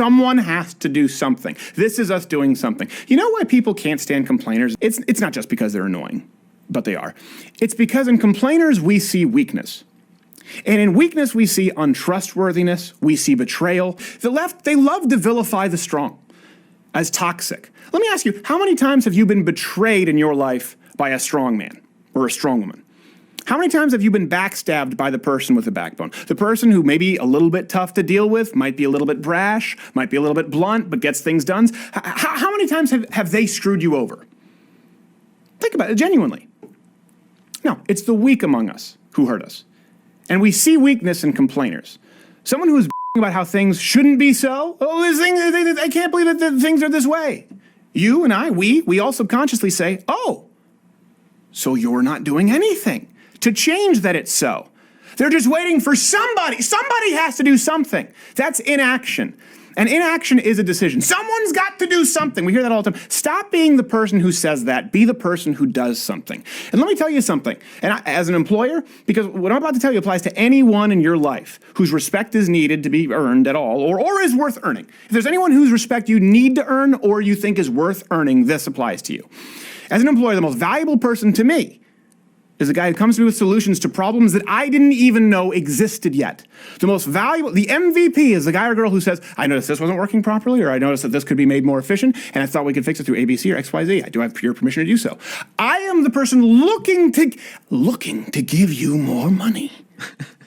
Someone has to do something. This is us doing something. You know why people can't stand complainers? It's not just because they're annoying, but they are. It's because in complainers we see weakness. And in weakness we see untrustworthiness, we see betrayal. The left, they love to vilify the strong as toxic. Let me ask you, how many times have you been betrayed in your life by a strong man or a strong woman? How many times have you been backstabbed by the person with a backbone? The person who may be a little bit tough to deal with, might be a little bit brash, might be a little bit blunt, but gets things done. How many times have they screwed you over? Think about it, genuinely. No, it's the weak among us who hurt us. And we see weakness in complainers. Someone who's about how things shouldn't be so. Oh, this thing, I can't believe that things are this way. You and I, we all subconsciously say, oh, so you're not doing anything to change that it's so. They're just waiting for somebody. Somebody has to do something. That's inaction. And inaction is a decision. Someone's got to do something. We hear that all the time. Stop being the person who says that. Be the person who does something. And let me tell you something. And as an employer, because what I'm about to tell you applies to anyone in your life whose respect is needed to be earned at all, or is worth earning. If there's anyone whose respect you need to earn or you think is worth earning, this applies to you. As an employer, the most valuable person to me is a guy who comes to me with solutions to problems that I didn't even know existed yet. The most valuable, the MVP is the guy or girl who says, I noticed this wasn't working properly, or I noticed that this could be made more efficient, and I thought we could fix it through ABC or XYZ. I do have your permission to do so. I am the person looking to give you more money.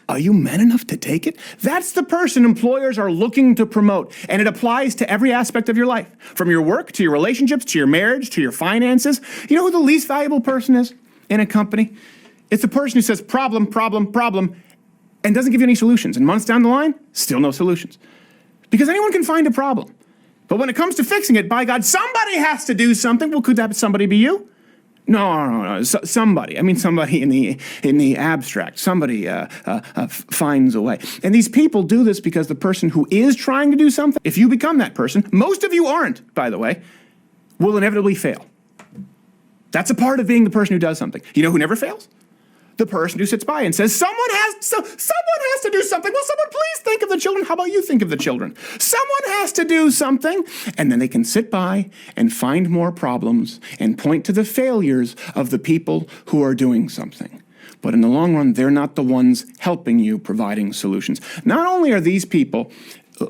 Are you man enough to take it? That's the person employers are looking to promote, and it applies to every aspect of your life, from your work to your relationships to your marriage to your finances. You know who the least valuable person is in a company? It's the person who says problem, problem, problem, and doesn't give you any solutions. And months down the line, still no solutions. Because anyone can find a problem. But when it comes to fixing it, by God, somebody has to do something. Well, could that somebody be you? No. Somebody. I mean, somebody in the abstract. Somebody finds a way. And these people do this because the person who is trying to do something, if you become that person, most of you aren't, by the way, will inevitably fail. That's a part of being the person who does something. You know who never fails? The person who sits by and says, someone has to do something. Will someone please think of the children? How about you think of the children? Someone has to do something. And then they can sit by and find more problems and point to the failures of the people who are doing something. But in the long run, they're not the ones helping you, providing solutions. Not only are these people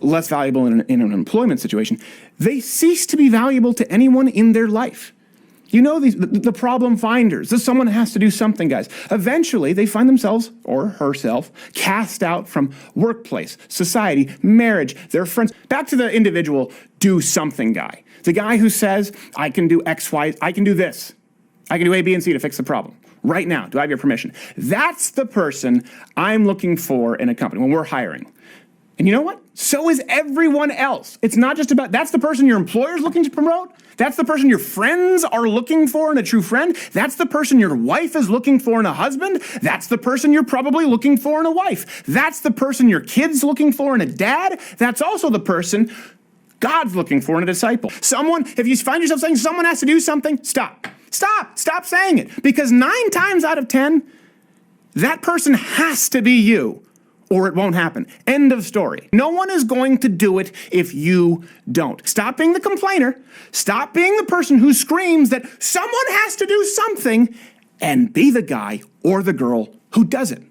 less valuable in an employment situation, they cease to be valuable to anyone in their life. You know, the problem finders. Someone has to do something, guys. Eventually, they find themselves, or herself, cast out from workplace, society, marriage, their friends. Back to the individual do something guy. The guy who says, I can do X, Y, I can do this. I can do A, B, and C to fix the problem. Right now, do I have your permission? That's the person I'm looking for in a company when we're hiring. And you know what? So is everyone else. It's not just about, that's the person your employer's looking to promote. That's the person your friends are looking for in a true friend. That's the person your wife is looking for in a husband. That's the person you're probably looking for in a wife. That's the person your kid's looking for in a dad. That's also the person God's looking for in a disciple. Someone, if you find yourself saying someone has to do something, stop. Stop saying it. Because 9 times out of 10, that person has to be you, or it won't happen. End of story. No one is going to do it if you don't. Stop being the complainer. Stop being the person who screams that someone has to do something, and be the guy or the girl who does it.